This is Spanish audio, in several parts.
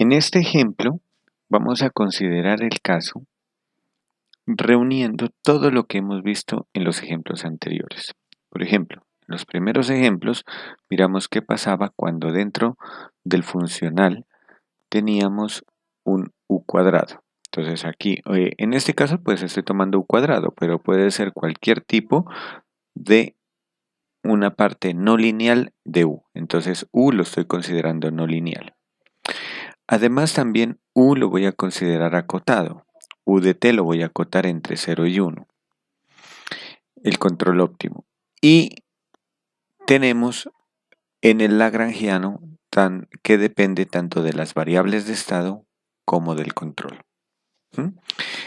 En este ejemplo vamos a considerar el caso reuniendo todo lo que hemos visto en los ejemplos anteriores. Por ejemplo, en los primeros ejemplos miramos qué pasaba cuando dentro del funcional teníamos un u cuadrado. Entonces aquí, en este caso, pues estoy tomando u cuadrado, pero puede ser cualquier tipo de una parte no lineal de u. Entonces u lo estoy considerando no lineal. Además también u lo voy a considerar acotado. U de t lo voy a acotar entre 0 y 1. El control óptimo. Y tenemos en el lagrangiano que depende tanto de las variables de estado como del control.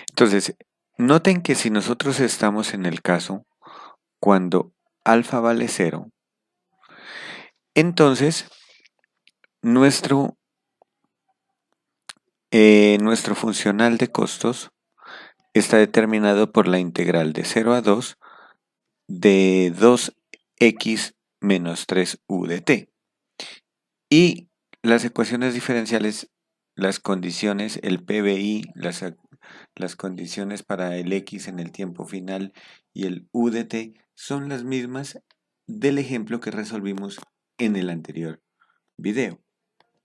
Entonces, noten que si nosotros estamos en el caso cuando alfa vale 0, entonces nuestro funcional de costos está determinado por la integral de 0 a 2 de 2x menos 3u de t. Y las ecuaciones diferenciales, las condiciones, el PBI, las condiciones para el x en el tiempo final y el u de t son las mismas del ejemplo que resolvimos en el anterior video.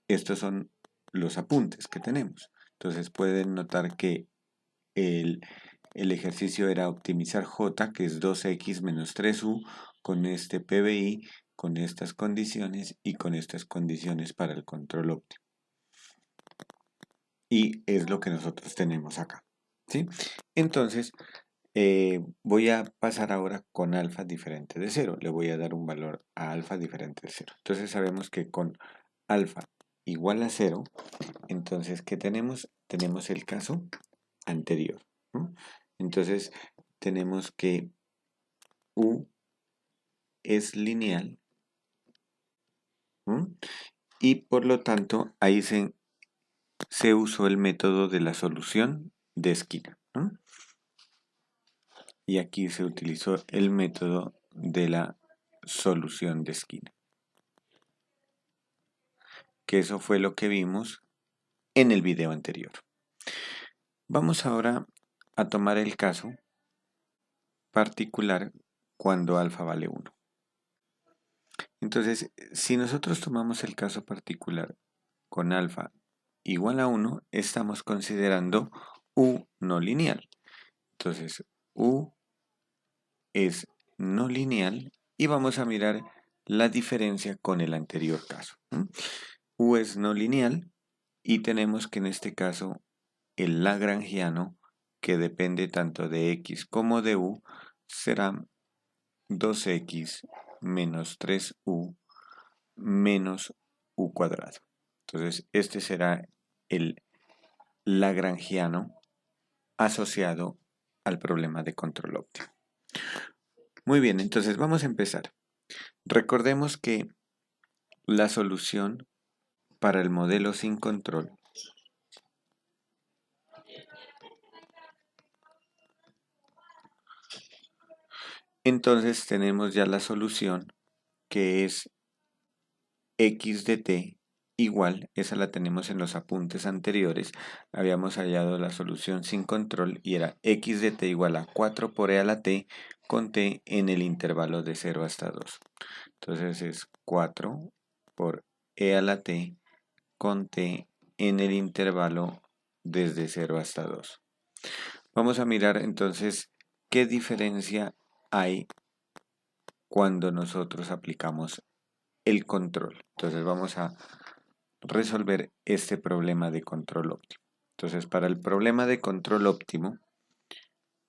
Estos son los apuntes que tenemos. Entonces pueden notar que el ejercicio era optimizar j, que es 2x menos 3u, con este PBI, con estas condiciones y con estas condiciones para el control óptimo. Y es lo que nosotros tenemos acá, ¿sí? Entonces, voy a pasar ahora con alfa diferente de 0. Le voy a dar un valor a alfa diferente de 0. Entonces sabemos que con alfa igual a 0, entonces, ¿qué tenemos? Tenemos el caso anterior, ¿no? Entonces, tenemos que u es lineal, ¿no? Y por lo tanto, ahí se usó el método de la solución de esquina, ¿no? Y aquí se utilizó el método de la solución de esquina, que eso fue lo que vimos en el video anterior. Vamos ahora a tomar el caso particular cuando alfa vale 1. Entonces, si nosotros tomamos el caso particular con alfa igual a 1, estamos considerando u no lineal. Entonces, u es no lineal y vamos a mirar la diferencia con el anterior caso. U es no lineal y tenemos que en este caso el lagrangiano, que depende tanto de x como de u, será 2x menos 3u menos u cuadrado. Entonces, este será el lagrangiano asociado al problema de control óptimo. Muy bien, entonces vamos a empezar. Recordemos que la solución para el modelo sin control entonces tenemos ya la solución que es x de t igual, esa la tenemos en los apuntes anteriores, habíamos hallado la solución sin control y era x de t igual a 4 por e a la t con t en el intervalo de 0 hasta 2. Entonces es 4 por e a la t con t en el intervalo desde 0 hasta 2. Vamos a mirar entonces qué diferencia hay cuando nosotros aplicamos el control. Entonces vamos a resolver este problema de control óptimo. Entonces para el problema de control óptimo,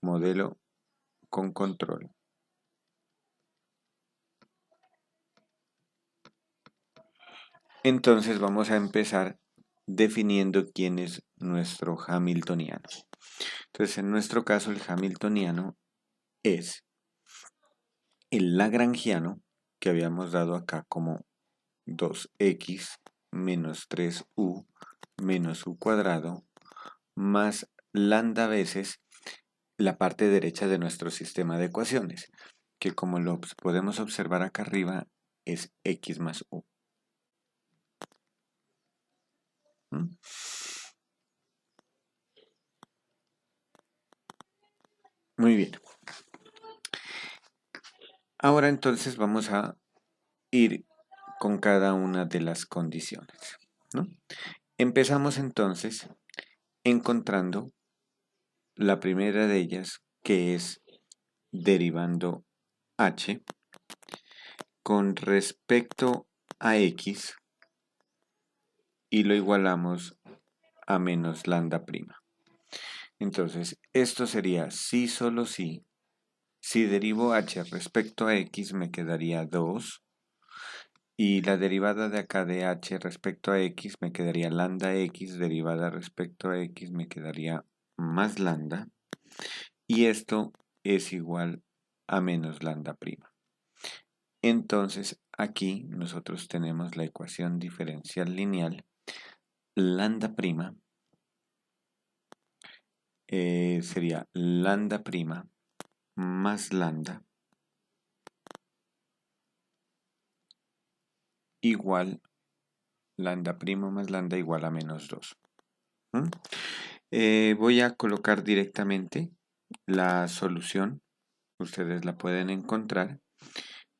modelo con control, entonces vamos a empezar definiendo quién es nuestro hamiltoniano. Entonces en nuestro caso el hamiltoniano es el lagrangiano que habíamos dado acá como 2x menos 3u menos u cuadrado más lambda veces la parte derecha de nuestro sistema de ecuaciones, que como lo podemos observar acá arriba es x más u. ¿Mm? Muy bien. Ahora entonces vamos a ir con cada una de las condiciones, ¿no? Empezamos entonces encontrando la primera de ellas, que es derivando h con respecto a x y lo igualamos a menos lambda prima. Entonces, esto sería si solo si derivo h respecto a x me quedaría 2 y la derivada de acá de h respecto a x me quedaría lambda x derivada respecto a x me quedaría más lambda y esto es igual a menos lambda prima. Entonces aquí nosotros tenemos la ecuación diferencial lineal lambda prima sería lambda prima más lambda igual lambda prima más lambda igual a menos 2. Voy a colocar directamente la solución, ustedes la pueden encontrar.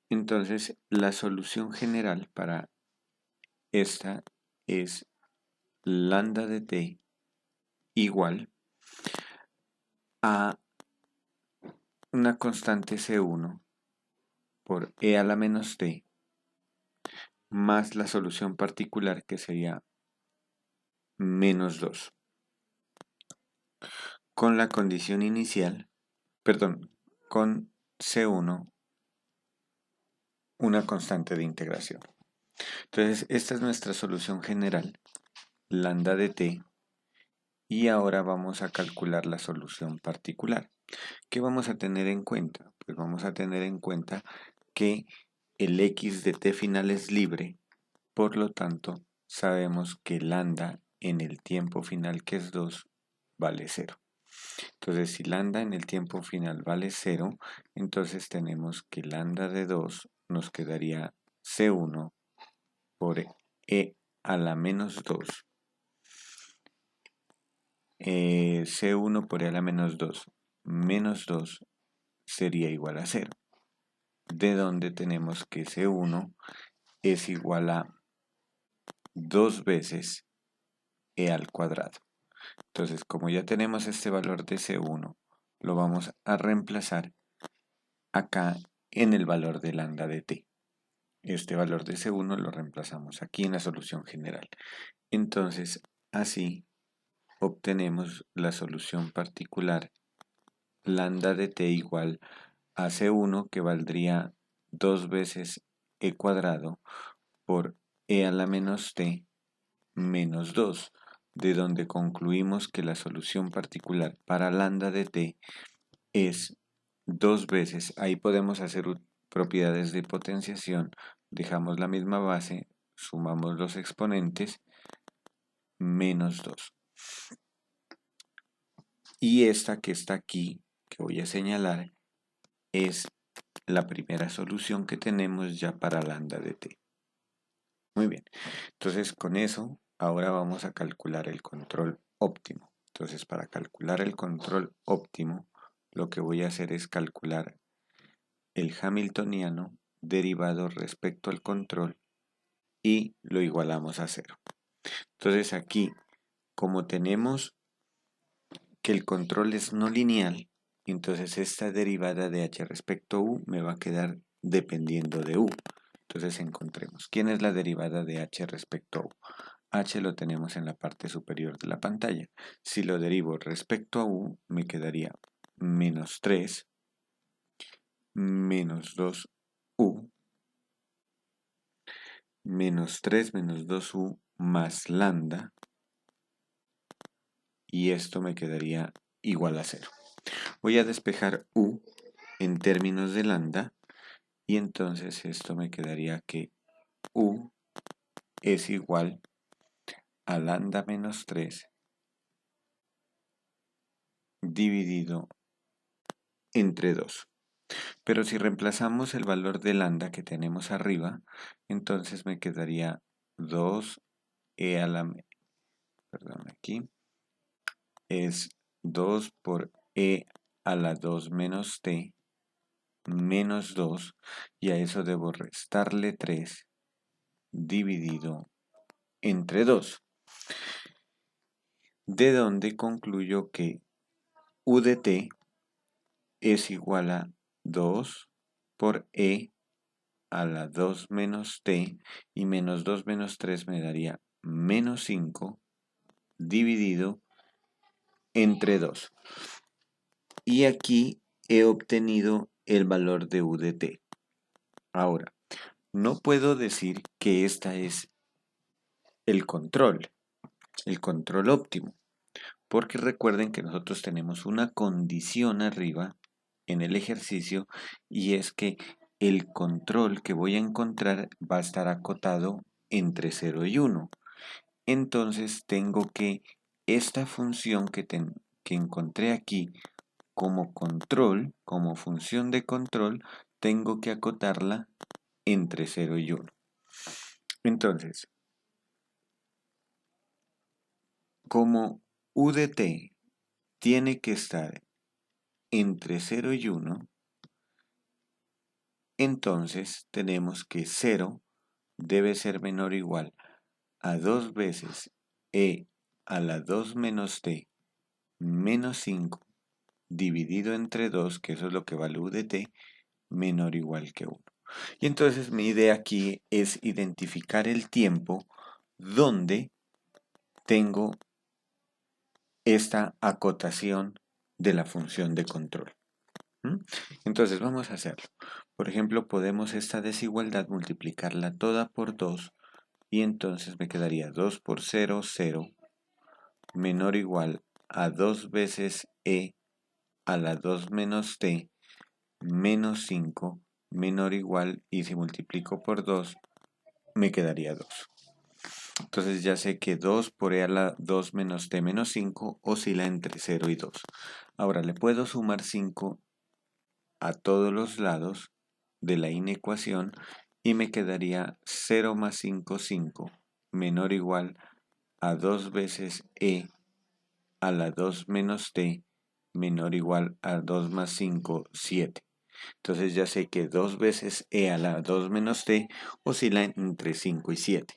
Entonces la solución general para esta es lambda de t igual a una constante C1 por e a la menos t más la solución particular que sería menos 2 con la condición inicial, perdón, con C1 una constante de integración. Entonces esta es nuestra solución general, lambda de t, y ahora vamos a calcular la solución particular. ¿Qué vamos a tener en cuenta? Pues vamos a tener en cuenta que el x de t final es libre, por lo tanto sabemos que lambda en el tiempo final que es 2 vale 0. Entonces si lambda en el tiempo final vale 0, entonces tenemos que lambda de 2 nos quedaría C1 por e a la menos 2. C1 por e a la menos 2 sería igual a 0. De donde tenemos que C1 es igual a 2 veces e al cuadrado. Entonces, como ya tenemos este valor de C1, lo vamos a reemplazar acá en el valor de lambda de t. Este valor de C1 lo reemplazamos aquí en la solución general. Entonces, así obtenemos la solución particular lambda de t igual a C1, que valdría 2 veces e cuadrado por e a la menos t menos 2, de donde concluimos que la solución particular para lambda de t es 2 veces, ahí podemos hacer propiedades de potenciación, dejamos la misma base, sumamos los exponentes, menos 2. Y esta que está aquí, que voy a señalar, es la primera solución que tenemos ya para lambda de t. Muy bien, entonces con eso ahora vamos a calcular el control óptimo. Entonces para calcular el control óptimo lo que voy a hacer es calcular el hamiltoniano derivado respecto al control y lo igualamos a 0. Entonces aquí, como tenemos que el control es no lineal, entonces esta derivada de h respecto a u me va a quedar dependiendo de u. Entonces encontremos, ¿quién es la derivada de h respecto a u? H lo tenemos en la parte superior de la pantalla. Si lo derivo respecto a u, me quedaría menos 3 menos 2u menos 3 menos 2u más lambda, y esto me quedaría igual a 0. Voy a despejar u en términos de lambda, y entonces esto me quedaría que u es igual a lambda menos 3 dividido entre 2. Pero si reemplazamos el valor de lambda que tenemos arriba, entonces me quedaría 2 e a la perdón, aquí, es 2 por e a la 2 menos t menos 2, y a eso debo restarle 3 dividido entre 2, de donde concluyo que u de t es igual a 2 por e a la 2 menos t, y menos 2 menos 3 me daría menos 5 dividido entre 2. Y aquí he obtenido el valor de u de t. Ahora, no puedo decir que este es el control óptimo, porque recuerden que nosotros tenemos una condición arriba en el ejercicio, y es que el control que voy a encontrar va a estar acotado entre 0 y 1. Entonces tengo que esta función que encontré aquí como control, como función de control, tengo que acotarla entre 0 y 1. Entonces, como u de t tiene que estar entre 0 y 1, entonces tenemos que 0 debe ser menor o igual a 2 veces e a la 2 menos t menos 5 dividido entre 2, que eso es lo que vale u de t, menor o igual que 1. Y entonces mi idea aquí es identificar el tiempo donde tengo esta acotación de la función de control. Entonces vamos a hacerlo. Por ejemplo, podemos esta desigualdad multiplicarla toda por 2, y entonces me quedaría 2 por 0, 0, menor o igual a 2 veces e a la 2 menos t menos 5 menor o igual, y si multiplico por 2 me quedaría 2. Entonces ya sé que 2 por e a la 2 menos t menos 5 oscila entre 0 y 2. Ahora le puedo sumar 5 a todos los lados de la inecuación y me quedaría 0 más 5, 5, menor o igual a 2 veces e a la 2 menos t menor o igual a 2 más 5, 7. Entonces ya sé que 2 veces e a la 2 menos t oscila entre 5 y 7.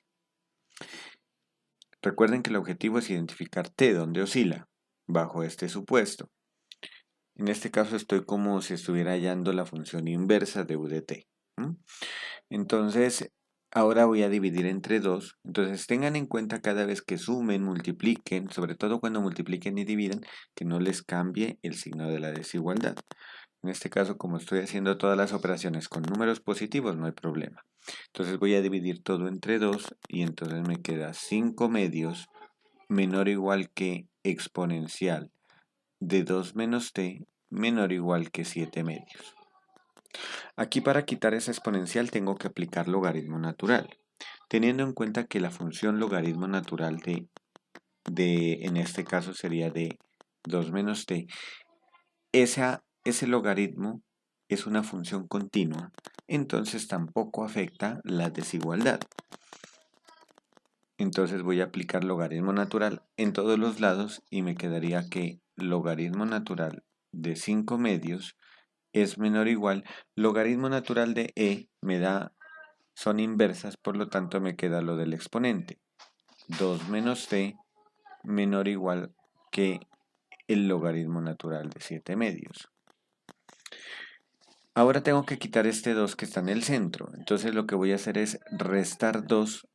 Recuerden que el objetivo es identificar t donde oscila, bajo este supuesto. En este caso estoy como si estuviera hallando la función inversa de u de t. Entonces, ahora voy a dividir entre 2. Entonces, tengan en cuenta cada vez que sumen, multipliquen, sobre todo cuando multipliquen y dividan, que no les cambie el signo de la desigualdad. En este caso, como estoy haciendo todas las operaciones con números positivos, no hay problema. Entonces voy a dividir todo entre 2 y entonces me queda 5 medios menor o igual que exponencial de 2 menos t menor o igual que 7 medios. Aquí para quitar esa exponencial tengo que aplicar logaritmo natural, teniendo en cuenta que la función logaritmo natural en este caso sería de 2 menos t, ese logaritmo es una función continua, entonces tampoco afecta la desigualdad. Entonces voy a aplicar logaritmo natural en todos los lados y me quedaría que logaritmo natural de 5 medios es menor o igual, logaritmo natural de e me da, son inversas, por lo tanto me queda lo del exponente. 2 menos t menor o igual que el logaritmo natural de 7 medios. Ahora tengo que quitar este 2 que está en el centro, entonces lo que voy a hacer es restar 2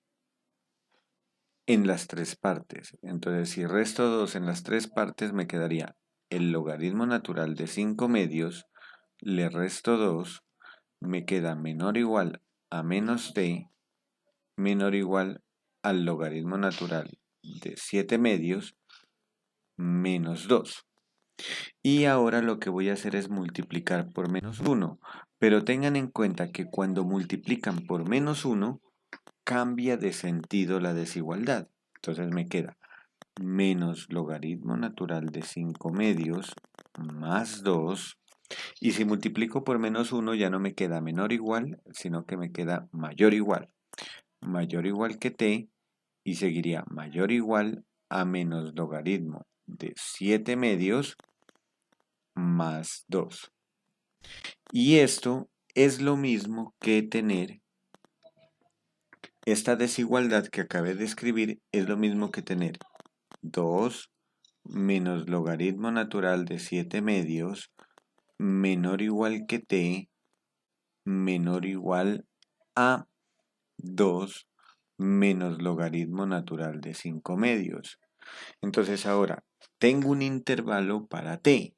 en las tres partes. Entonces si resto 2 en las tres partes me quedaría el logaritmo natural de 5 medios, le resto 2, me queda menor o igual a menos t, menor o igual al logaritmo natural de 7 medios menos 2. Y ahora lo que voy a hacer es multiplicar por menos 1. Pero tengan en cuenta que cuando multiplican por menos 1, cambia de sentido la desigualdad. Entonces me queda menos logaritmo natural de 5 medios más 2. Y si multiplico por menos 1 ya no me queda menor o igual, sino que me queda mayor o igual. Mayor o igual que t, y seguiría mayor o igual a menos logaritmo de 7 medios más 2. Y esto es lo mismo que tener, esta desigualdad que acabé de escribir es lo mismo que tener 2 menos logaritmo natural de 7 medios menor o igual que t menor o igual a 2 menos logaritmo natural de 5 medios. Entonces ahora tengo un intervalo para t.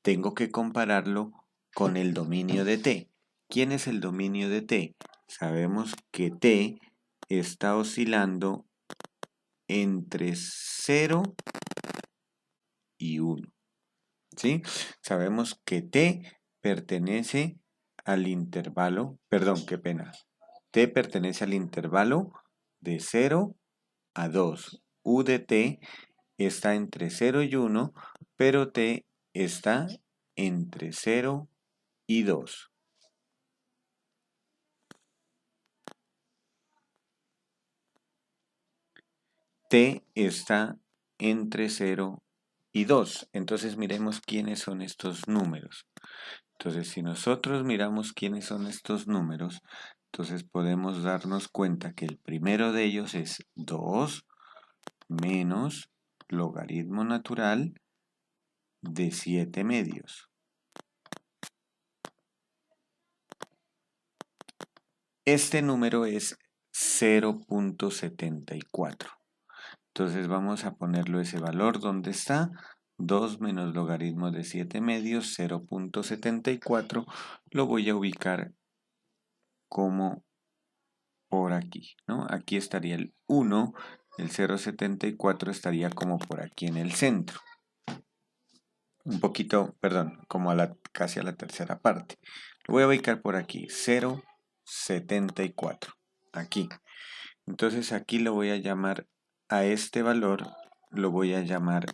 Tengo que compararlo con el dominio de t. ¿Quién es el dominio de t? Sabemos que t está oscilando entre 0 y 1. ¿Sí? Sabemos que t pertenece al intervalo, perdón, qué pena. T pertenece al intervalo de 0 a 2. U de t está entre 0 y 1, pero t está entre 0 y 2. T está entre 0 y 2. Entonces miremos quiénes son estos números. Entonces si nosotros miramos quiénes son estos números, entonces podemos darnos cuenta que el primero de ellos es 2 menos logaritmo natural de 7 medios. Este número es 0.74. Entonces vamos a ponerlo ese valor donde está. 2 menos logaritmo de 7 medios, 0.74. Lo voy a ubicar como por aquí, ¿no? Aquí estaría el 1, el 0.74 estaría como por aquí en el centro. Un poquito, perdón, como casi a la tercera parte. Lo voy a ubicar por aquí, 0.74, aquí. Entonces aquí lo voy a llamar a este valor, lo voy a llamar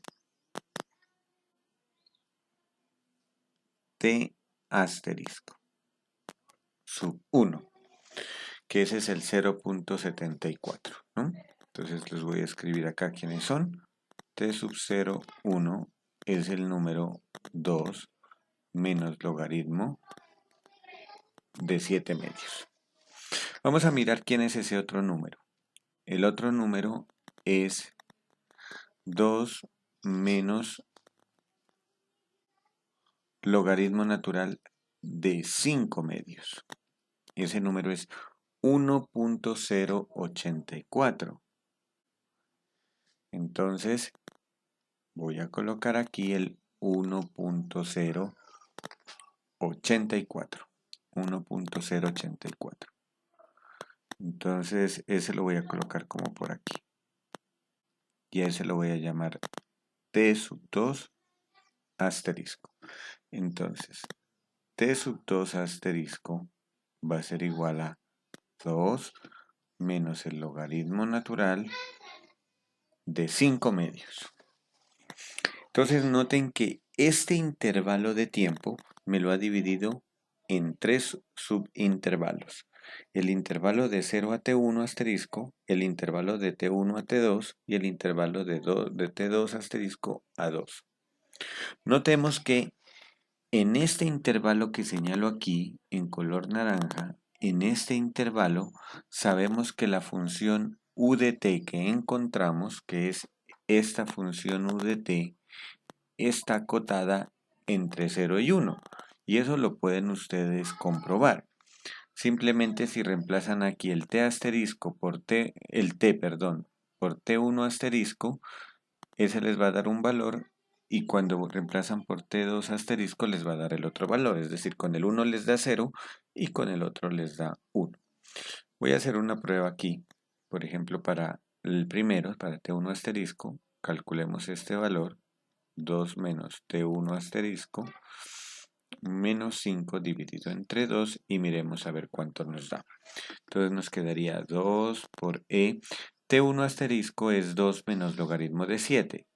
t asterisco sub 1, que ese es el 0.74, ¿no? Entonces les voy a escribir acá quiénes son. T sub 0, 1 es el número 2 menos logaritmo de 7 medios. Vamos a mirar quién es ese otro número. El otro número es 2 menos logaritmo natural de 5 medios. Ese número es 1.084. Entonces voy a colocar aquí el 1.084. 1.084. Entonces ese lo voy a colocar como por aquí. Y a ese lo voy a llamar t sub 2 asterisco. Entonces, t sub 2 asterisco va a ser igual a 2 menos el logaritmo natural de 5 medios. Entonces noten que este intervalo de tiempo me lo ha dividido en 3 subintervalos. El intervalo de 0 a t1 asterisco, el intervalo de t1 a t2 y el intervalo de t2 asterisco a 2. Notemos que en este intervalo que señalo aquí en color naranja, en este intervalo sabemos que la función u de t que encontramos, que es esta función u de t, está acotada entre 0 y 1. Y eso lo pueden ustedes comprobar. Simplemente si reemplazan aquí el t asterisco por por t1 asterisco, ese les va a dar un valor y cuando reemplazan por t2 asterisco les va a dar el otro valor. Es decir, con el 1 les da 0 y con el otro les da 1. Voy a hacer una prueba aquí. Por ejemplo, para el primero, para t1 asterisco, calculemos este valor. 2 menos t1 asterisco menos 5 dividido entre 2 y miremos a ver cuánto nos da. Entonces nos quedaría 2 por e. T1 asterisco es 2 menos logaritmo de 7.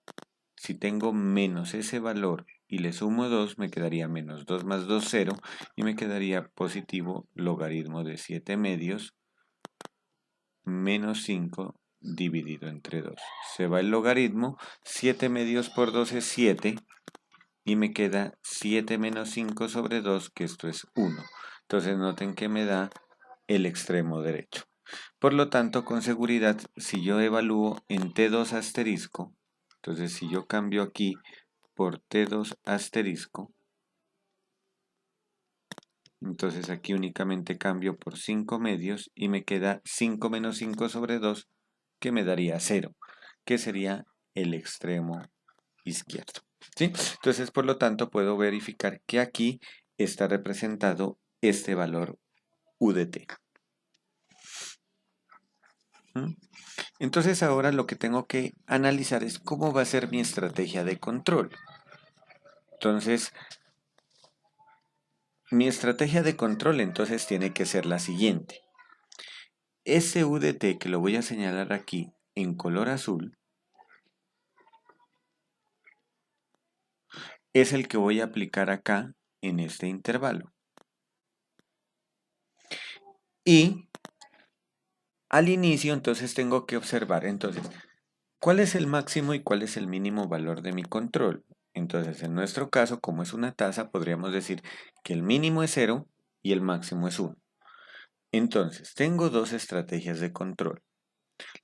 Si tengo menos ese valor y le sumo 2, me quedaría menos 2 más 2, 0 y me quedaría positivo logaritmo de 7 medios menos 5 dividido entre 2. Se va el logaritmo, 7 medios por 2 es 7 y me queda 7 menos 5 sobre 2, que esto es 1. Entonces noten que me da el extremo derecho. Por lo tanto, con seguridad, si yo evalúo en T2 asterisco, entonces si yo cambio aquí por T2 asterisco, entonces aquí únicamente cambio por 5 medios y me queda 5 menos 5 sobre 2, que me daría 0, que sería el extremo izquierdo. ¿Sí? Entonces, por lo tanto, puedo verificar que aquí está representado este valor U de t. ¿Mm? Entonces, ahora lo que tengo que analizar es cómo va a ser mi estrategia de control. Entonces, mi estrategia de control entonces tiene que ser la siguiente. Ese U de t que lo voy a señalar aquí en color azul es el que voy a aplicar acá en este intervalo. Y al inicio entonces tengo que observar, entonces, ¿cuál es el máximo y cuál es el mínimo valor de mi control? Entonces, en nuestro caso, como es una tasa, podríamos decir que el mínimo es 0 y el máximo es 1. Entonces, tengo dos estrategias de control.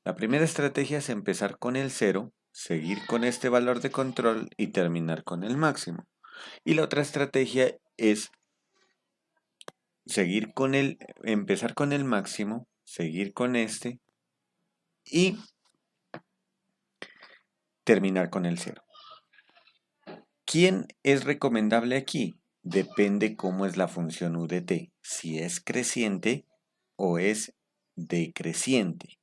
La primera estrategia es empezar con el 0, seguir con este valor de control y terminar con el máximo. Y la otra estrategia es empezar con el máximo, seguir con este y terminar con el 0. ¿Quién es recomendable aquí? Depende cómo es la función u de t, si es creciente o es decreciente.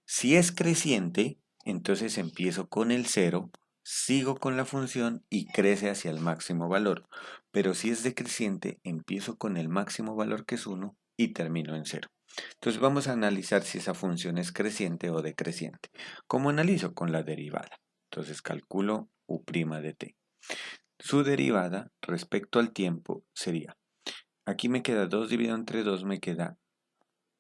Si es creciente, entonces empiezo con el 0, sigo con la función y crece hacia el máximo valor. Pero si es decreciente, empiezo con el máximo valor que es 1 y termino en 0. Entonces vamos a analizar si esa función es creciente o decreciente. ¿Cómo analizo? Con la derivada. Entonces calculo u' de t. Su derivada respecto al tiempo sería, aquí me queda 2 dividido entre 2, me queda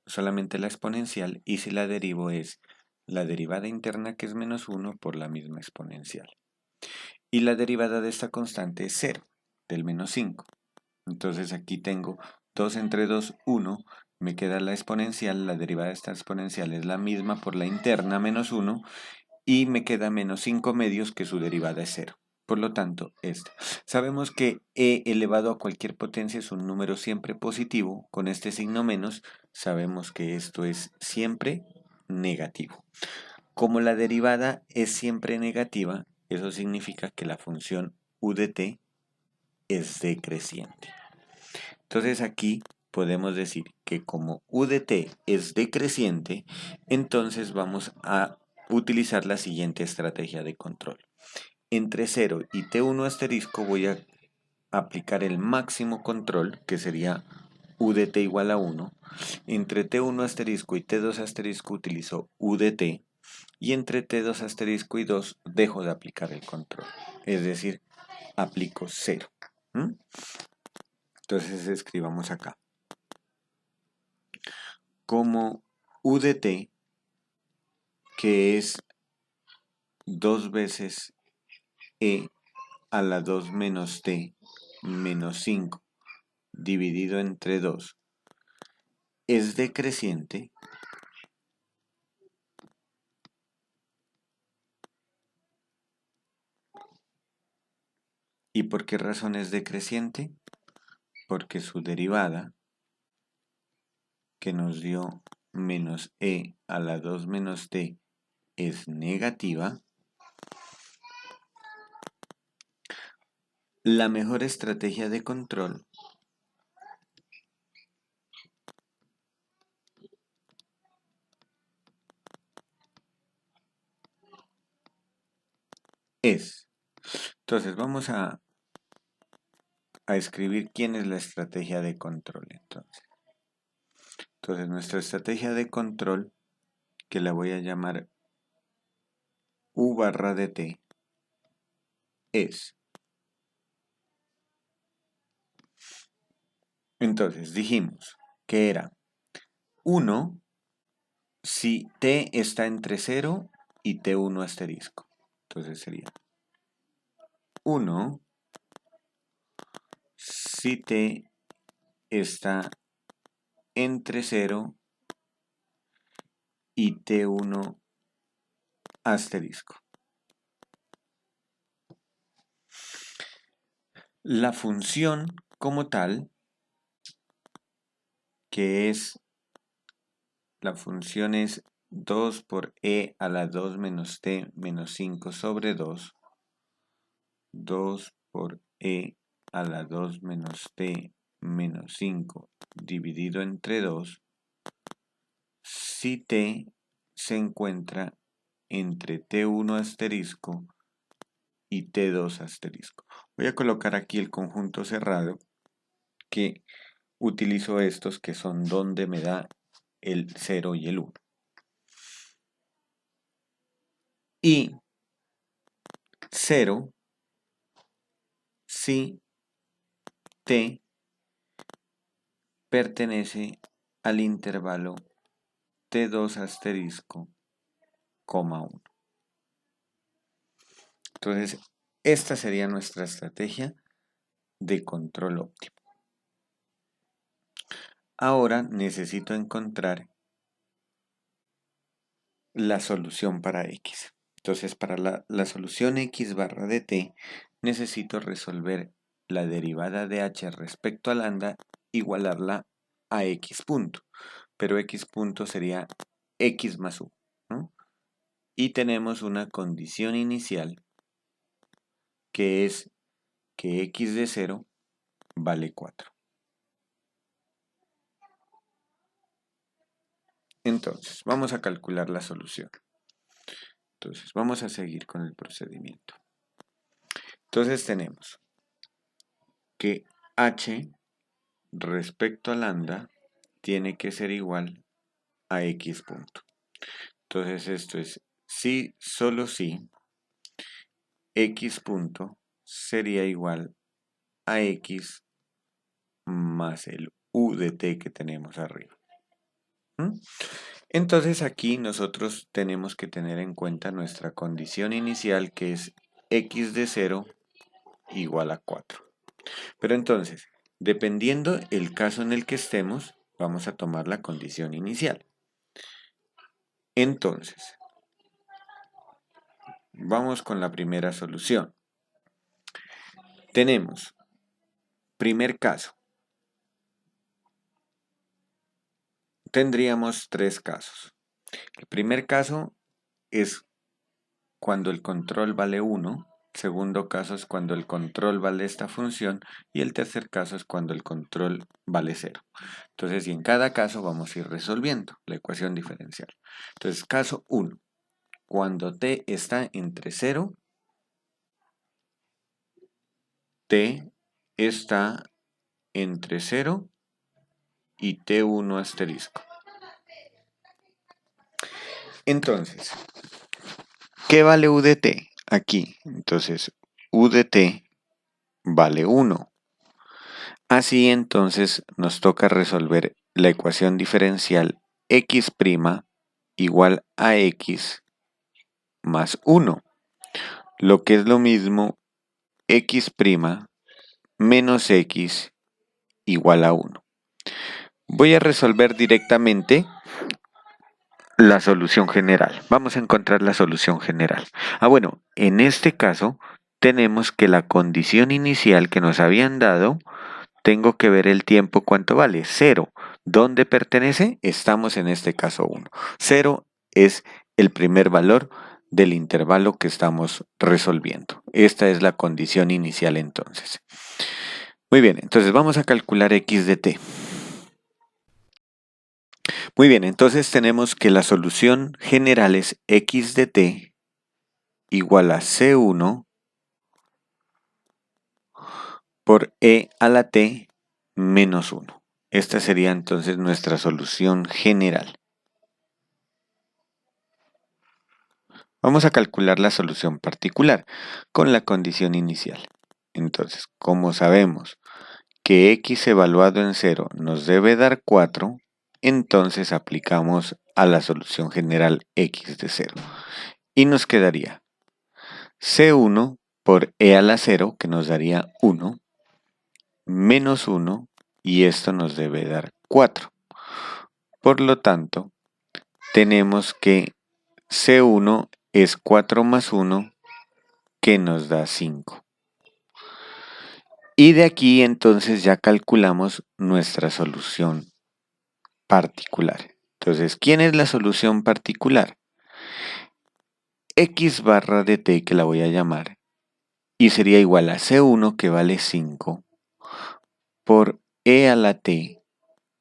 solamente la exponencial, y si la derivo es la derivada interna, que es menos 1, por la misma exponencial. Y la derivada de esta constante es 0, del menos 5. Entonces aquí tengo 2 entre 2, 1, me queda la exponencial, la derivada de esta exponencial es la misma por la interna, menos 1, y me queda menos 5 medios, que su derivada es 0. Por lo tanto, esta. Sabemos que e elevado a cualquier potencia es un número siempre positivo. Con este signo menos, sabemos que esto es siempre negativo. Como la derivada es siempre negativa, eso significa que la función u de t es decreciente. Entonces aquí podemos decir que como u de t es decreciente, entonces vamos a utilizar la siguiente estrategia de control. Entre 0 y t1 asterisco voy a aplicar el máximo control, que sería u de t igual a 1. Entre t1 asterisco y t2 asterisco utilizo u de t. Y entre t2 asterisco y 2 dejo de aplicar el control. Es decir, aplico 0. Entonces escribamos acá. Como u de t, que es 2 veces e a la 2 menos t menos 5 dividido entre 2 es decreciente, ¿y por qué razón es decreciente? Porque su derivada, que nos dio menos e a la 2 menos t, es negativa. La mejor estrategia de control es. Entonces vamos a escribir quién es la estrategia de control. Entonces nuestra estrategia de control, que la voy a llamar u barra de t, es. Entonces dijimos que era 1 si t está entre 0 y t1 asterisco. Entonces sería 1 si t está entre 0 y t1 asterisco. La función como tal, que es, la función es 2 por e a la 2 menos t menos 5 sobre 2, 2 por e a la 2 menos t menos 5 dividido entre 2, si t se encuentra entre t1 asterisco y t2 asterisco. Voy a colocar aquí el conjunto cerrado que utilizo estos que son donde me da el 0 y el 1. Y 0 si t pertenece al intervalo t2 asterisco, 1. Entonces, esta sería nuestra estrategia de control óptimo. Ahora necesito encontrar la solución para x. Entonces, para la solución x barra de t, necesito resolver la derivada de h respecto a lambda, igualarla a x punto. Pero x punto sería x más u, ¿no? Y tenemos una condición inicial que es que x de 0 vale 4. Entonces, vamos a calcular la solución. Entonces, vamos a seguir con el procedimiento. Entonces tenemos que h respecto a lambda tiene que ser igual a x punto. Entonces esto es si, solo si, x punto sería igual a x más el u de t que tenemos arriba. Entonces aquí nosotros tenemos que tener en cuenta nuestra condición inicial, que es x de 0 igual a 4. Pero entonces, dependiendo el caso en el que estemos, vamos a tomar la condición inicial. Entonces, vamos con la primera solución. Tenemos, primer caso, tendríamos 3 casos. El primer caso es cuando el control vale 1, segundo caso es cuando el control vale esta función y el tercer caso es cuando el control vale 0. Entonces, y en cada caso vamos a ir resolviendo la ecuación diferencial. Entonces, caso 1, cuando t está entre 0, t está entre 0 y t1 asterisco. Entonces, ¿qué vale u de t? Aquí, entonces, u de t vale 1. Así entonces nos toca resolver la ecuación diferencial x' igual a x más 1, lo que es lo mismo x' menos x igual a 1. Voy a resolver directamente la solución general. Vamos a encontrar la solución general. Bueno, en este caso tenemos que la condición inicial que nos habían dado, tengo que ver el tiempo cuánto vale. 0. ¿Dónde pertenece? Estamos en este caso 1. 0 es el primer valor del intervalo que estamos resolviendo. Esta es la condición inicial entonces. Muy bien, entonces vamos a calcular x de t. Muy bien, entonces tenemos que la solución general es x de t igual a c1 por e a la t menos 1. Esta sería entonces nuestra solución general. Vamos a calcular la solución particular con la condición inicial. Entonces, como sabemos que x evaluado en 0 nos debe dar 4, entonces aplicamos a la solución general x de 0. Y nos quedaría C1 por e a la 0, que nos daría 1, menos 1, y esto nos debe dar 4. Por lo tanto, tenemos que C1 es 4 más 1, que nos da 5. Y de aquí entonces ya calculamos nuestra solución particular. Entonces, ¿quién es la solución particular? X barra de t, que la voy a llamar, y sería igual a C1, que vale 5, por e a la t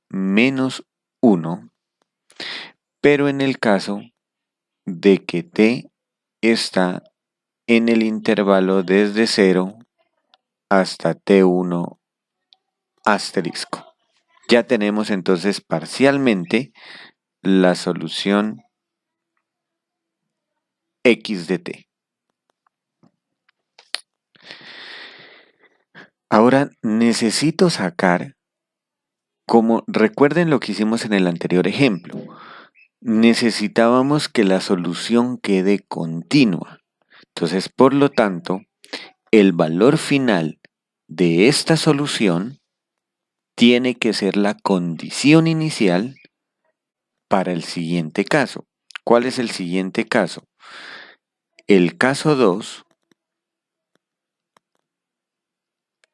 menos 1, pero en el caso de que t está en el intervalo desde 0 hasta t1 asterisco. Ya tenemos entonces parcialmente la solución x de t. Ahora necesito sacar, como recuerden lo que hicimos en el anterior ejemplo, necesitábamos que la solución quede continua. Entonces, por lo tanto, el valor final de esta solución tiene que ser la condición inicial para el siguiente caso. ¿Cuál es el siguiente caso? El caso 2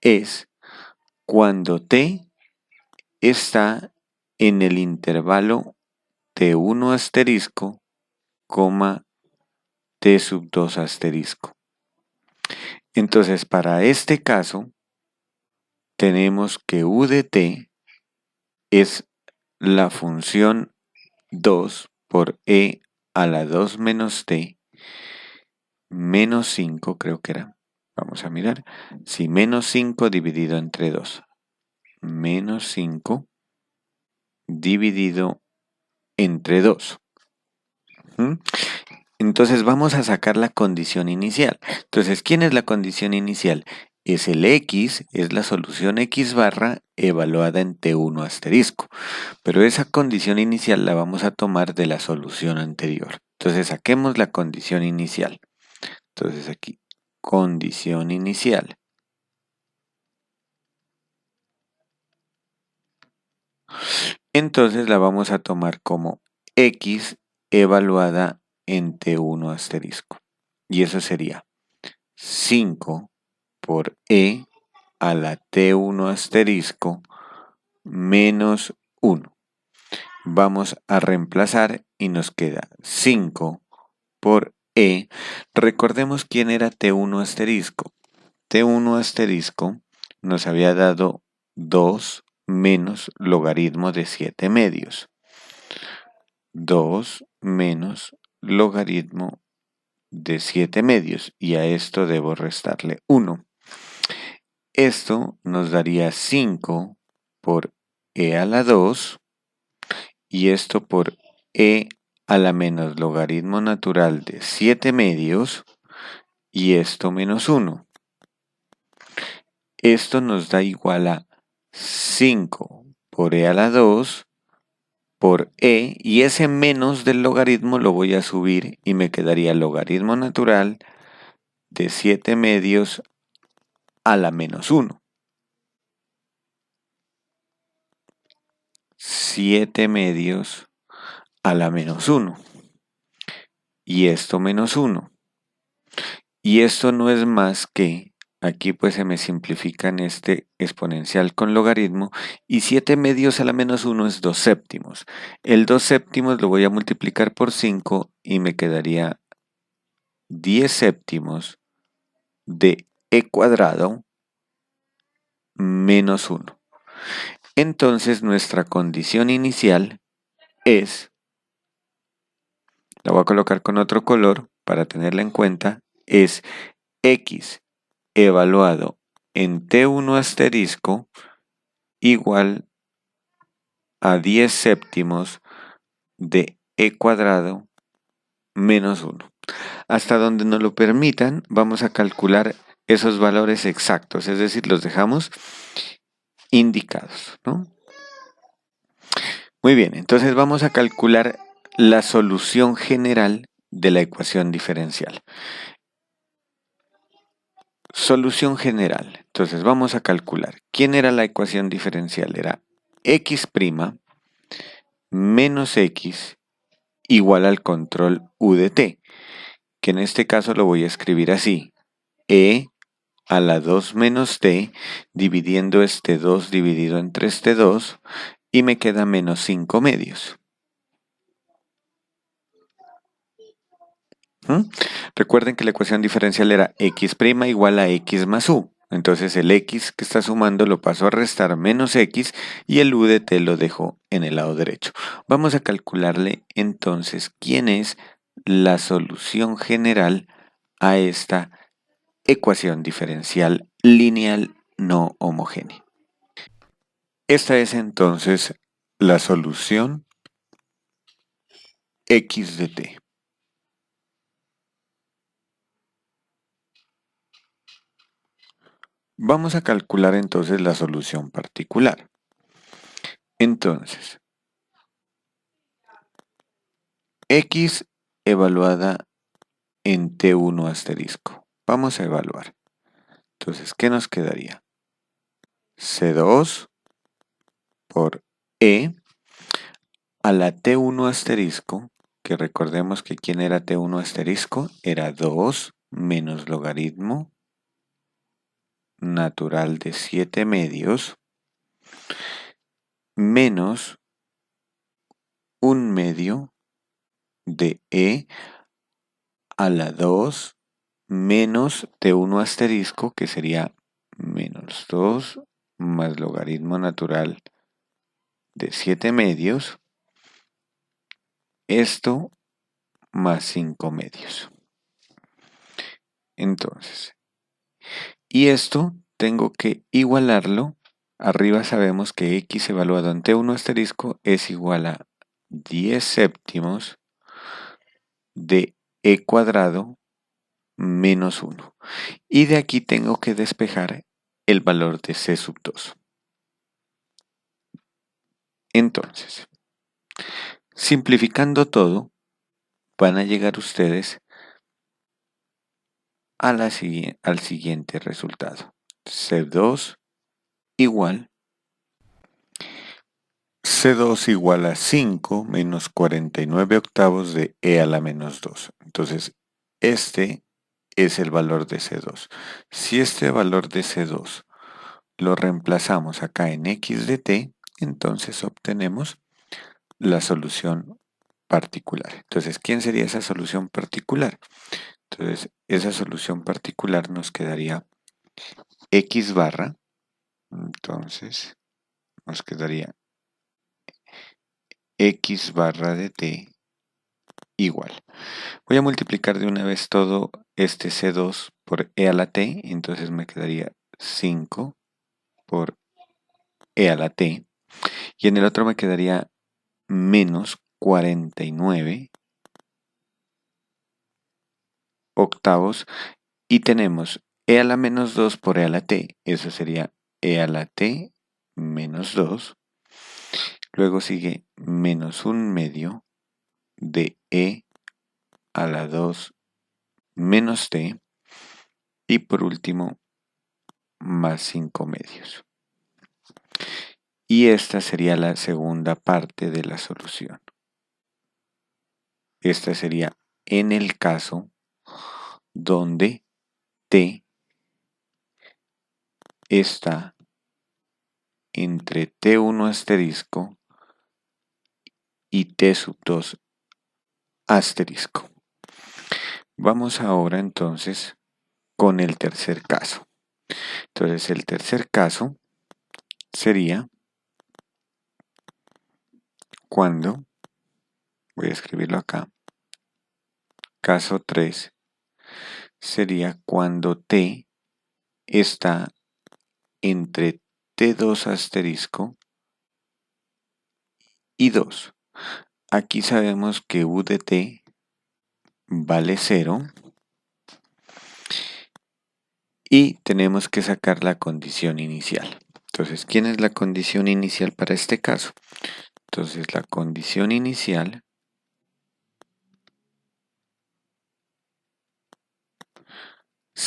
es cuando t está en el intervalo t1 asterisco, t sub 2 asterisco. Entonces, para este caso, tenemos que u de t es la función 2 por e a la 2 menos t menos 5, creo que era. Vamos a mirar. Si menos 5 dividido entre 2. Menos 5 dividido entre 2. Entonces vamos a sacar la condición inicial. Entonces, ¿quién es la condición inicial? Es el x, es la solución x barra evaluada en t1 asterisco. Pero esa condición inicial la vamos a tomar de la solución anterior. Entonces saquemos la condición inicial. Entonces aquí, condición inicial. Entonces la vamos a tomar como x evaluada en t1 asterisco. Y eso sería 5 por e a la t1 asterisco menos 1. Vamos a reemplazar y nos queda 5 por e. Recordemos quién era t1 asterisco. t1 asterisco nos había dado 2 menos logaritmo de 7 medios. 2 menos logaritmo de 7 medios, y a esto debo restarle 1. Esto nos daría 5 por e a la 2, y esto por e a la menos logaritmo natural de 7 medios, y esto menos 1. Esto nos da igual a 5 por e a la 2 por e, y ese menos del logaritmo lo voy a subir y me quedaría logaritmo natural de 7 medios a la menos 1. 7 medios a la menos 1. Y esto menos 1. Y esto no es más que, aquí pues se me simplifica en este exponencial con logaritmo, y 7 medios a la menos 1 es 2 séptimos. El 2 séptimos lo voy a multiplicar por 5 y me quedaría 10 séptimos de e cuadrado menos 1. Entonces nuestra condición inicial es, la voy a colocar con otro color para tenerla en cuenta, es x evaluado en t1 asterisco igual a 10 séptimos de e cuadrado menos 1. Hasta donde nos lo permitan, vamos a calcular esos valores exactos, es decir, los dejamos indicados, ¿no? Muy bien, entonces vamos a calcular la solución general de la ecuación diferencial. Solución general. Entonces vamos a calcular. ¿Quién era la ecuación diferencial? Era x' menos x igual al control u de t, que en este caso lo voy a escribir así. E a la 2 menos t, dividiendo este 2 dividido entre este 2, y me queda menos 5 medios. Recuerden que la ecuación diferencial era x' igual a x más u. Entonces el x que está sumando lo paso a restar menos x y el u de t lo dejo en el lado derecho. Vamos a calcularle entonces quién es la solución general a esta ecuación diferencial lineal no homogénea. Esta es entonces la solución x de t. Vamos a calcular entonces la solución particular. Entonces, x evaluada en t1 asterisco. Vamos a evaluar. Entonces, ¿qué nos quedaría? C2 por E a la t1 asterisco, que recordemos que ¿quién era t1 asterisco? Era 2 menos logaritmo natural de 7 medios menos 1 medio de E a la 2 menos t1 asterisco, que sería menos 2 más logaritmo natural de 7 medios, esto más 5 medios. Entonces, y esto tengo que igualarlo. Arriba sabemos que x evaluado en t1 asterisco es igual a 10 séptimos de e cuadrado menos 1. Y de aquí tengo que despejar el valor de c sub 2. Entonces, simplificando todo, van a llegar ustedes a al siguiente resultado. C2 igual C2 igual a 5 menos 49 octavos de E a la menos 2. Entonces, este es el valor de C2. Si este valor de C2 lo reemplazamos acá en X de T, entonces obtenemos la solución particular. Entonces, ¿quién sería esa solución particular? Entonces, esa solución particular nos quedaría X barra. Entonces, nos quedaría X barra de T igual. Voy a multiplicar de una vez todo este C2 por E a la T, entonces me quedaría 5 por E a la T, y en el otro me quedaría menos 49 octavos, y tenemos E a la menos 2 por E a la T, eso sería E a la T menos 2, luego sigue menos 1 medio de E a la 2 menos T, y por último más 5 medios. Y esta sería la segunda parte de la solución. Esta sería en el caso donde T está entre T1 asterisco y T sub 2 asterisco. Vamos ahora entonces con el tercer caso. Entonces el tercer caso sería cuando, voy a escribirlo acá, caso 3 sería cuando T está entre T2 asterisco y 2. Aquí sabemos que U de T vale 0 y tenemos que sacar la condición inicial. Entonces, ¿quién es la condición inicial para este caso? Entonces, la condición inicial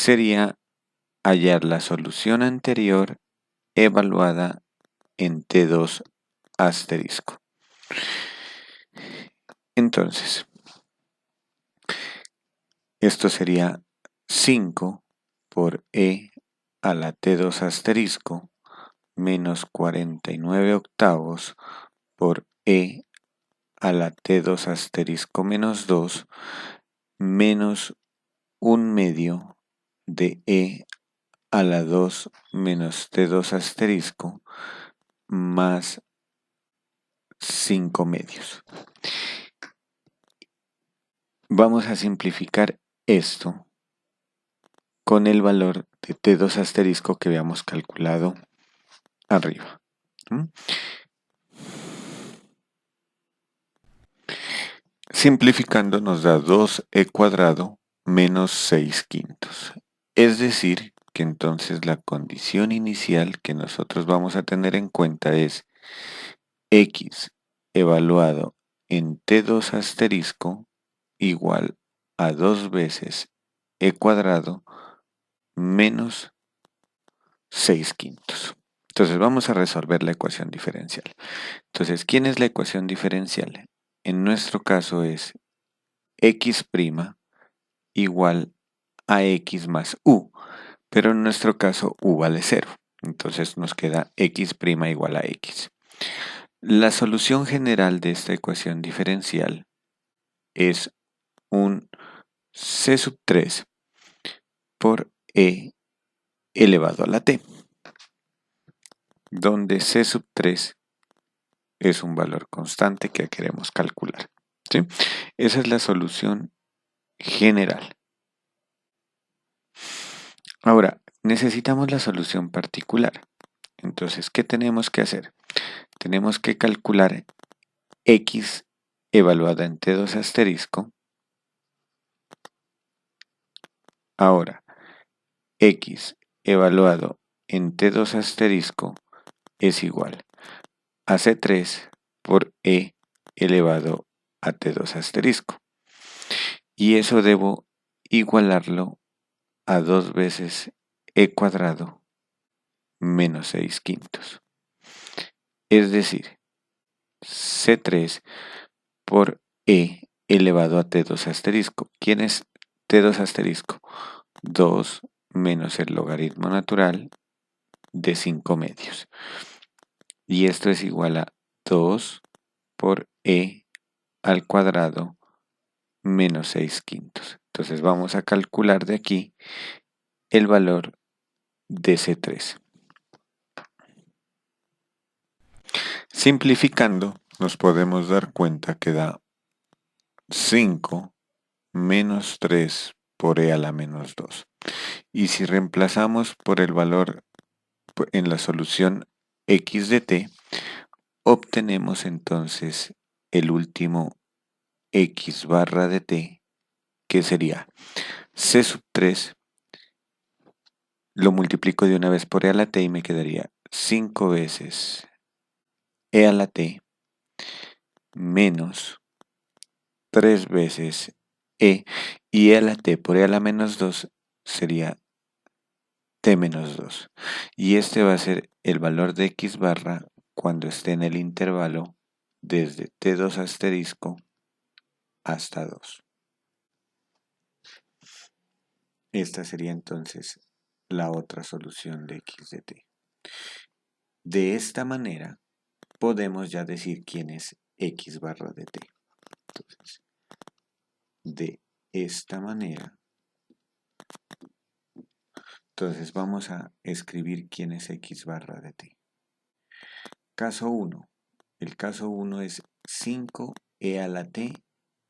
sería hallar la solución anterior evaluada en T2 asterisco. Entonces, esto sería 5 por e a la T2 asterisco menos 49 octavos por e a la T2 asterisco menos 2 menos 1/2 de e a la 2 menos T2 asterisco más 5/2. Vamos a simplificar esto con el valor de T2 asterisco que habíamos calculado arriba. Simplificando nos da 2e cuadrado menos 6 quintos. Es decir, que entonces la condición inicial que nosotros vamos a tener en cuenta es x evaluado en T2 asterisco igual a 2 veces e cuadrado menos 6 quintos. Entonces vamos a resolver la ecuación diferencial. Entonces, ¿quién es la ecuación diferencial? En nuestro caso es x' igual a x más u, pero en nuestro caso u vale 0. Entonces nos queda x' igual a x. La solución general de esta ecuación diferencial es un c3 por e elevado a la t, donde c3 es un valor constante que queremos calcular. ¿Sí? Esa es la solución general. Ahora, necesitamos la solución particular. Entonces, ¿qué tenemos que hacer? Tenemos que calcular x evaluada en T2 asterisco. Ahora, x evaluado en T2 asterisco es igual a C3 por e elevado a T2 asterisco. Y eso debo igualarlo a 2 veces e cuadrado menos 6 quintos. Es decir, C3 por e elevado a T2 asterisco. ¿Quién es T2 asterisco? 2 menos el logaritmo natural de 5/2. Y esto es igual a 2 por e al cuadrado menos 6 quintos. Entonces vamos a calcular de aquí el valor de C3. Simplificando, nos podemos dar cuenta que da 5 menos 3 por e a la menos 2. Y si reemplazamos por el valor en la solución x de t, obtenemos entonces el último x barra de t, que sería c3, lo multiplico de una vez por e a la t y me quedaría 5 veces e a la t menos 3 veces e, y e a la t por e a la menos 2 sería t menos 2. Y este va a ser el valor de x barra cuando esté en el intervalo desde T2 asterisco hasta 2. Esta sería entonces la otra solución de x de t. De esta manera podemos ya decir quién es x barra de t. Entonces, de esta manera, entonces vamos a escribir quién es x barra de t. Caso 1. El caso 1 es 5e a la t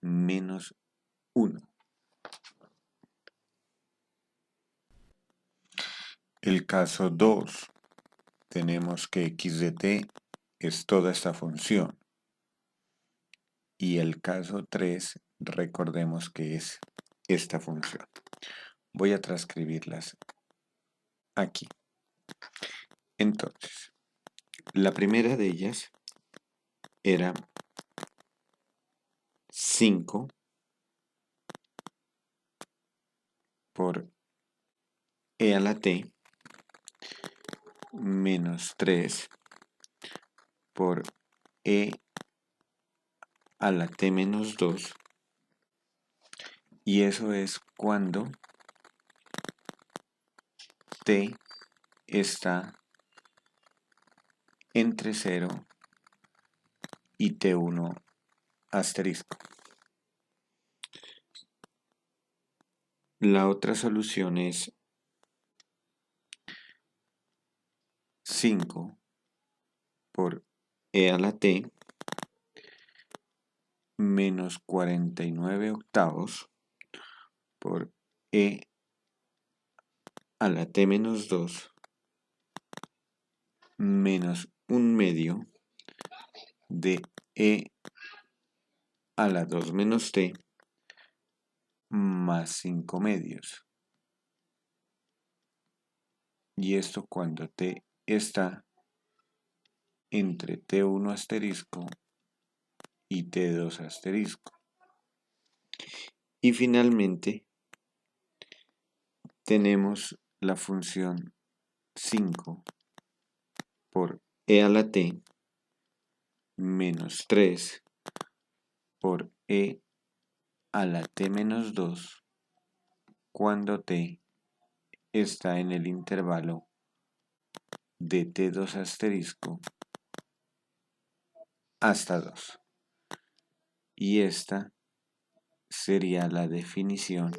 menos 1. El caso 2, tenemos que x de t es toda esta función. Y el caso 3, recordemos que es esta función. Voy a transcribirlas aquí. Entonces, la primera de ellas era 5 por e a la t menos 3 por e a la t menos 2, y eso es cuando t está entre 0 y t1 asterisco. La otra solución es 5 por e a la t menos 49 octavos por e a la t menos 2 menos 1/2 de e a la 2 menos t más 5/2. Y esto cuando t está entre t1 asterisco y t2 asterisco. Y finalmente tenemos la función 5 por e a la t menos 3 por e a la t menos 2 cuando t está en el intervalo de t2 asterisco hasta 2. Y esta sería la definición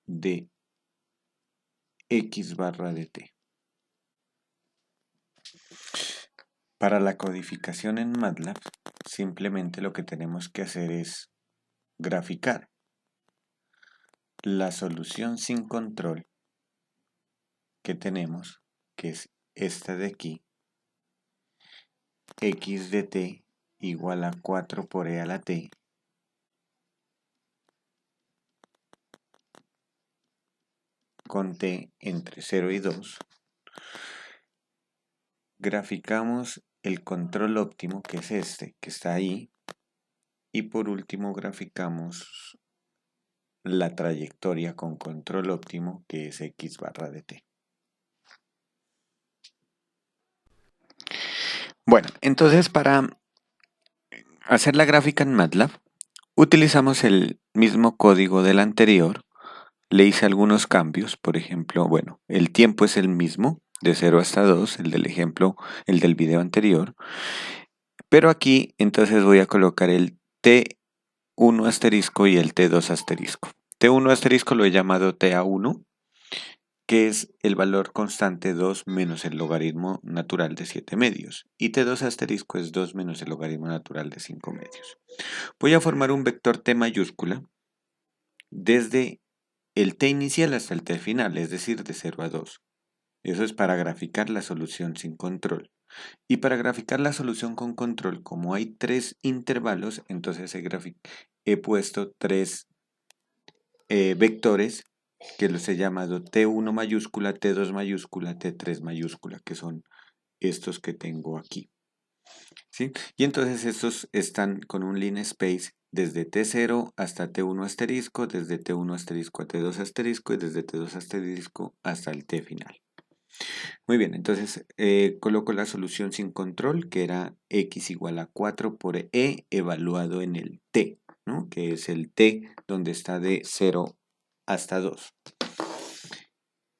de x barra de t. Para la codificación en MATLAB, simplemente lo que tenemos que hacer es graficar la solución sin control que tenemos, que es esta de aquí, x de t igual a 4 por e a la t con t entre 0 y 2. Graficamos el control óptimo, que es este, que está ahí, y por último graficamos la trayectoria con control óptimo, que es x barra de t. Bueno, entonces para hacer la gráfica en MATLAB, utilizamos el mismo código del anterior. Le hice algunos cambios, por ejemplo, bueno, el tiempo es el mismo, de 0 hasta 2, el del ejemplo, el del video anterior. Pero aquí entonces voy a colocar el T1 asterisco y el T2 asterisco. T1 asterisco lo he llamado TA1, que es el valor constante 2 menos el logaritmo natural de 7/2. Y T2 asterisco es 2 menos el logaritmo natural de 5/2. Voy a formar un vector T mayúscula desde el T inicial hasta el T final, es decir, de 0 a 2. Eso es para graficar la solución sin control. Y para graficar la solución con control, como hay 3 intervalos, entonces he puesto 3 vectores que los he llamado T1 mayúscula, T2 mayúscula, T3 mayúscula, que son estos que tengo aquí. ¿Sí? Y entonces estos están con un line space desde T0 hasta T1 asterisco, desde T1 asterisco a T2 asterisco y desde T2 asterisco hasta el T final. Muy bien, entonces coloco la solución sin control, que era x igual a 4 por e evaluado en el t, ¿no? Que es el t donde está de 0 hasta 2.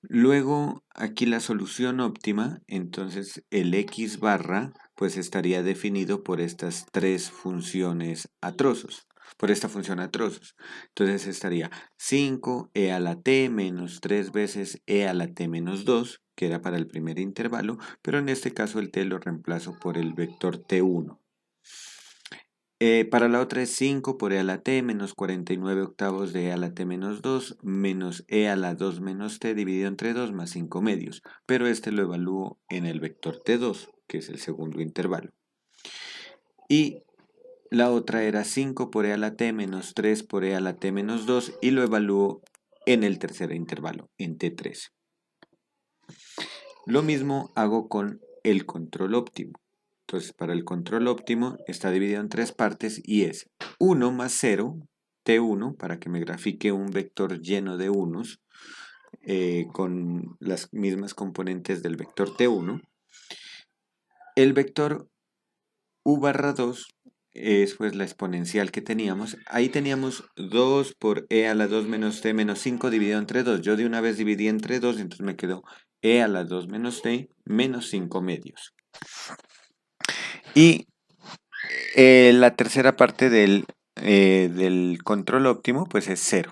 Luego aquí la solución óptima, entonces el x barra pues estaría definido por estas 3 funciones a trozos, por esta función a trozos. Entonces estaría 5 e a la t menos 3 veces e a la t menos 2, que era para el primer intervalo, pero en este caso el t lo reemplazo por el vector t1. Para la otra es 5 por e a la t menos 49 octavos de e a la t menos 2 menos e a la 2 menos t dividido entre 2 más 5/2. Pero este lo evalúo en el vector t2, que es el segundo intervalo. Y la otra era 5 por e a la t menos 3 por e a la t menos 2 y lo evalúo en el tercer intervalo, en t3. Lo mismo hago con el control óptimo. Entonces, para el control óptimo está dividido en 3 partes y es 1 más 0, T1, para que me grafique un vector lleno de unos, con las mismas componentes del vector T1. El vector U barra 2 es pues la exponencial que teníamos. Ahí teníamos 2 por e a la 2 menos t menos 5 dividido entre 2. Yo de una vez dividí entre 2, entonces me quedó e a la 2 menos t menos 5 medios. Y la tercera parte del control óptimo pues es 0.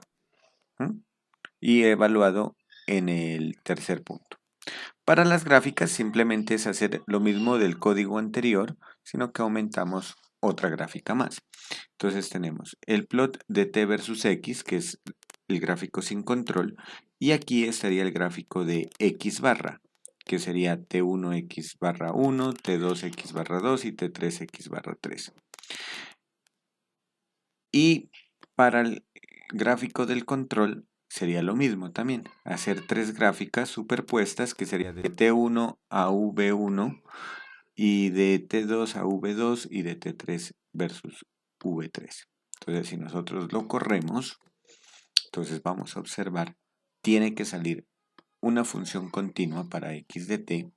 Y evaluado en el tercer punto. Para las gráficas simplemente es hacer lo mismo del código anterior, sino que aumentamos otra gráfica más. Entonces tenemos el plot de t versus x, que es el gráfico sin control, y aquí estaría el gráfico de x barra, que sería t1x barra 1, t2x barra 2 y t3x barra 3. Y para el gráfico del control sería lo mismo también, hacer tres gráficas superpuestas que sería de T1 a V1 y de T2 a V2 y de T3 versus V3. Entonces si nosotros lo corremos, entonces vamos a observar, tiene que salir una función continua para x de t,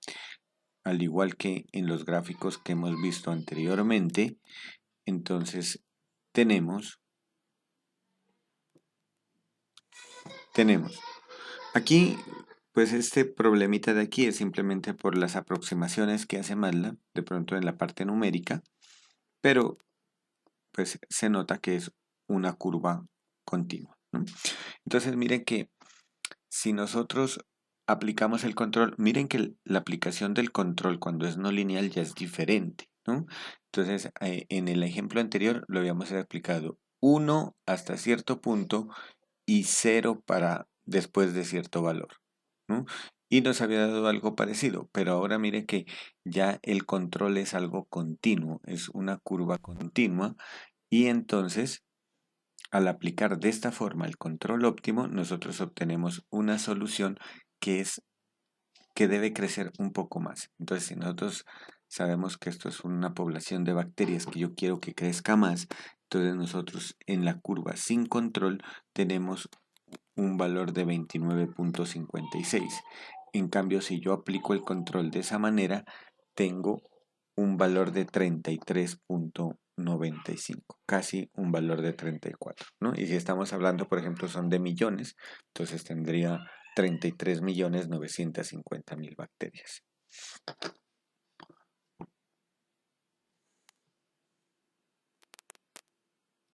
al igual que en los gráficos que hemos visto anteriormente. Entonces tenemos aquí, pues este problemita de aquí es simplemente por las aproximaciones que hace MATLAB, de pronto en la parte numérica, pero pues se nota que es una curva continua, ¿no? Entonces miren que si nosotros aplicamos el control, miren que la aplicación del control cuando es no lineal ya es diferente, ¿no? Entonces en el ejemplo anterior lo habíamos aplicado 1 hasta cierto punto y 0 para después de cierto valor, ¿no? Y nos había dado algo parecido, pero ahora mire que ya el control es algo continuo, es una curva continua, y entonces al aplicar de esta forma el control óptimo, nosotros obtenemos una solución que es que debe crecer un poco más. Entonces, si nosotros sabemos que esto es una población de bacterias que yo quiero que crezca más, entonces nosotros en la curva sin control tenemos un valor de 29.56. En cambio, si yo aplico el control de esa manera, tengo un valor de 33.95, casi un valor de 34, ¿no? Y si estamos hablando, por ejemplo, son de millones, entonces tendría 33.950.000 bacterias.